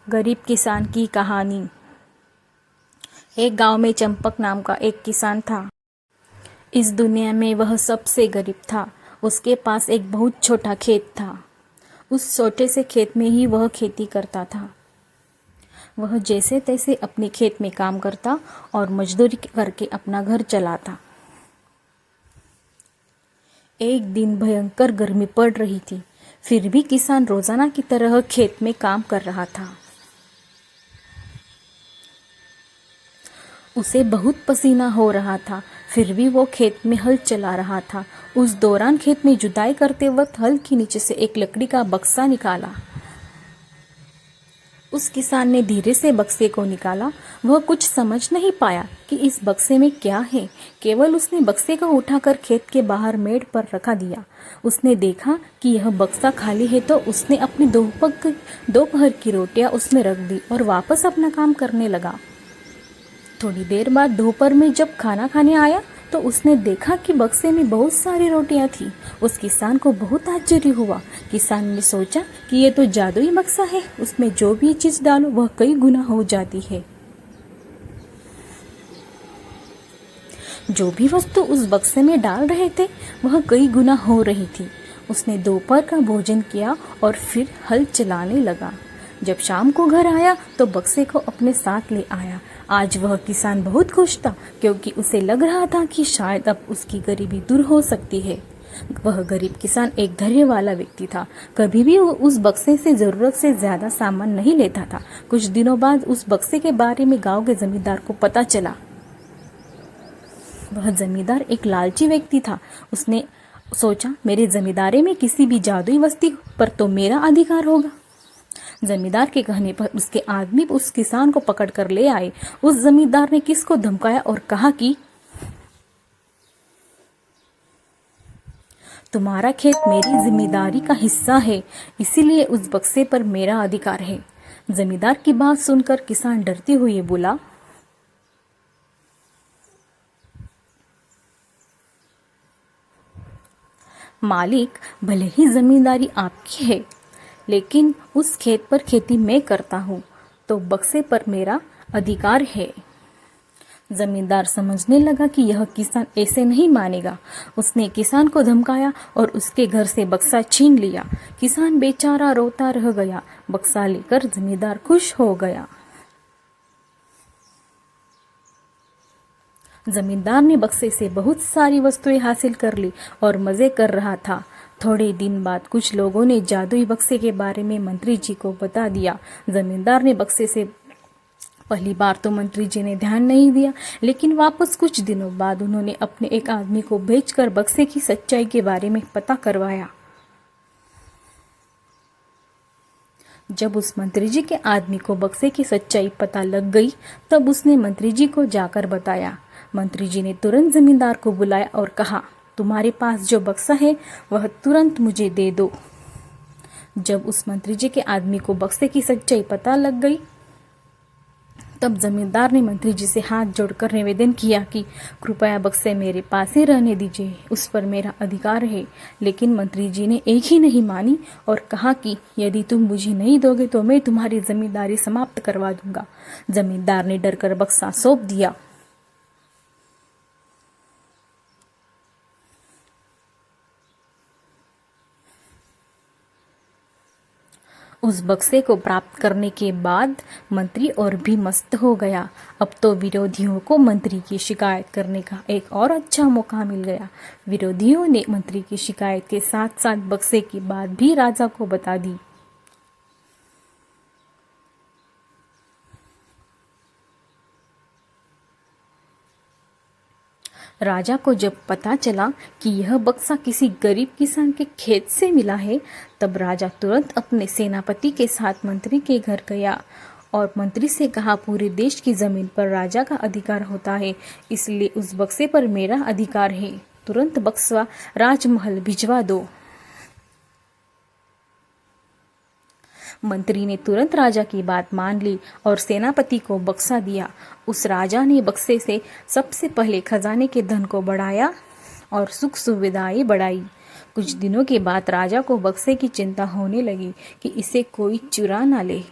गरीब किसान की कहानी। एक गांव में चंपक नाम का एक किसान था। इस दुनिया में वह सबसे गरीब था। उसके पास एक बहुत छोटा खेत था। उस छोटे से खेत में ही वह खेती करता था। वह जैसे तैसे अपने खेत में काम करता और मजदूरी करके अपना घर चलाता। एक दिन भयंकर गर्मी पड़ रही थी, फिर भी किसान रोजाना की तरह खेत में काम कर रहा था। उसे बहुत पसीना हो रहा था, फिर भी वो खेत में हल चला रहा था। उस दौरान खेत में जुताई करते वक्त हल के नीचे से एक लकड़ी का बक्सा निकाला। उस किसान ने धीरे से बक्से को निकाला। वह कुछ समझ नहीं पाया कि इस बक्से में क्या है। केवल उसने बक्से को उठाकर खेत के बाहर मेड़ पर रखा दिया। उसने देखा कि यह बक्सा खाली है, तो उसने अपनी दोपहर की रोटियां उसमें रख दी और वापस अपना काम करने लगा। थोड़ी देर बाद दोपहर में जब खाना खाने आया तो उसने देखा कि बक्से में बहुत सारी रोटियां थी। उस किसान को बहुत आश्चर्य हुआ। किसान ने सोचा कि ये तो जादुई बक्सा है, उसमें जो भी चीज डालो वह कई गुना हो जाती है। जो भी वस्तु उस बक्से में डाल रहे थे वह कई गुना हो रही थी। उसने दोपहर का भोजन किया और फिर हल चलाने लगा। जब शाम को घर आया तो बक्से को अपने साथ ले आया। आज वह किसान बहुत खुश था, क्योंकि उसे लग रहा था कि शायद अब उसकी गरीबी दूर हो सकती है। वह गरीब किसान एक धैर्य वाला व्यक्ति था। कभी भी वो उस बक्से से जरूरत से ज्यादा सामान नहीं लेता था। कुछ दिनों बाद उस बक्से के बारे में गांव के जमींदार को पता चला। वह जमींदार एक लालची व्यक्ति था। उसने सोचा, मेरे जमींदारी में किसी भी जादुई वस्तु पर तो मेरा अधिकार होगा। जमींदार के कहने पर उसके आदमी उस किसान को पकड़कर ले आए। उस जमींदार ने किसको धमकाया और कहा कि तुम्हारा खेत मेरी जिम्मेदारी का हिस्सा है, इसीलिए उस बक्से पर मेरा अधिकार है। जमींदार की बात सुनकर किसान डरते हुए बोला, मालिक, भले ही जमींदारी आपकी है, लेकिन उस खेत पर खेती मैं करता हूँ, तो बक्से पर मेरा अधिकार है। जमींदार समझने लगा कि यह किसान ऐसे नहीं मानेगा। उसने किसान को धमकाया और उसके घर से बक्सा छीन लिया। किसान बेचारा रोता रह गया। बक्सा लेकर जमींदार खुश हो गया। जमींदार ने बक्से से बहुत सारी वस्तुएं हासिल कर ली और मजे कर रहा था। थोड़े दिन बाद कुछ लोगों ने जादुई बक्से के बारे में मंत्री जी को बता दिया। जमींदार ने बक्से से पहली बार तो मंत्री जी ने ध्यान नहीं दिया, लेकिन वापस कुछ दिनों बाद उन्होंने अपने एक आदमी को भेजकर बक्से की सच्चाई के बारे में पता करवाया। जब उस मंत्री जी के आदमी को बक्से की सच्चाई पता लग गई, तब उसने मंत्री जी को जाकर बताया। मंत्री जी ने तुरंत जमींदार को बुलाया और कहा, तुम्हारे पास जो बक्सा है वह तुरंत मुझे दे दो। जब उस मंत्री जी के आदमी को बक्से की सच्चाई पता लग गई, तब जमींदार ने मंत्री जी से हाथ जोड़कर निवेदन किया कि कृपया बक्से मेरे पास ही रहने दीजिए, उस पर मेरा अधिकार है। लेकिन मंत्री जी ने एक ही नहीं मानी और कहा कि यदि तुम मुझे नहीं दोगे तो मैं तुम्हारी जमींदारी समाप्त करवा दूंगा। जमींदार ने डरकर बक्सा सौंप दिया। उस बक्से को प्राप्त करने के बाद मंत्री और भी मस्त हो गया। अब तो विरोधियों को मंत्री की शिकायत करने का एक और अच्छा मौका मिल गया। विरोधियों ने मंत्री की शिकायत के साथ साथ बक्से की बात भी राजा को बता दी। राजा को जब पता चला कि यह बक्सा किसी गरीब किसान के खेत से मिला है, तब राजा तुरंत अपने सेनापति के साथ मंत्री के घर गया और मंत्री से कहा, पूरे देश की जमीन पर राजा का अधिकार होता है, इसलिए उस बक्से पर मेरा अधिकार है। तुरंत बक्सा राजमहल भिजवा दो। मंत्री ने तुरंत राजा की बात मान ली और सेनापति को बक्सा दिया। उस राजा ने बक्से से सबसे पहले खजाने के धन को बढ़ाया और सुख सुविधाएं बढ़ाई। कुछ दिनों के बाद राजा को बक्से की चिंता होने लगी कि इसे कोई चुरा ना ले।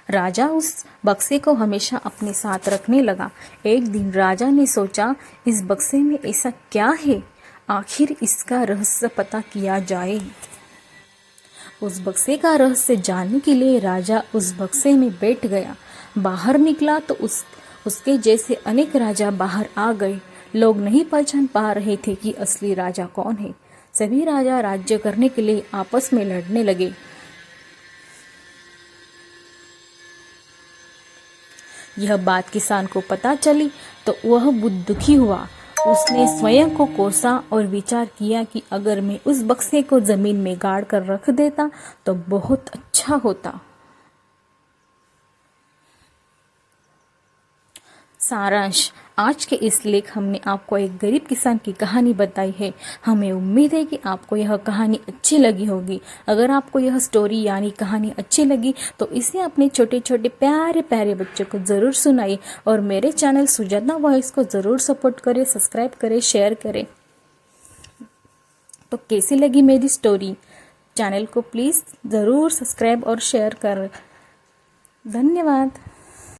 राजा उस बक्से को हमेशा अपने साथ रखने लगा। एक दिन राजा ने सोचा, इस बक्से में ऐसा क्या है, आखिर इसका रहस्य पता किया जाए। उस बक्से का रहस्य जानने के लिए राजा उस बक्से में बैठ गया। बाहर निकला तो उसके जैसे अनेक राजा बाहर आ गए। लोग नहीं पहचान पा रहे थे कि असली राजा कौन है। सभी राजा राज्य करने के लिए आपस में लड़ने लगे। यह बात किसान को पता चली तो वह बहुत दुखी हुआ। उसने स्वयं को कोसा और विचार किया कि अगर मैं उस बक्से को जमीन में गाड़ कर रख देता तो बहुत अच्छा होता। सारांश, आज के इस लेख हमने आपको एक गरीब किसान की कहानी बताई है। हमें उम्मीद है कि आपको यह कहानी अच्छी लगी होगी। अगर आपको यह स्टोरी यानी कहानी अच्छी लगी तो इसे अपने छोटे छोटे प्यारे प्यारे बच्चों को ज़रूर सुनाइए और मेरे चैनल सुजाता वॉइस को ज़रूर सपोर्ट करें, सब्सक्राइब करें, शेयर करें। तो कैसी लगी मेरी स्टोरी? चैनल को प्लीज़ ज़रूर सब्सक्राइब और शेयर करें। धन्यवाद।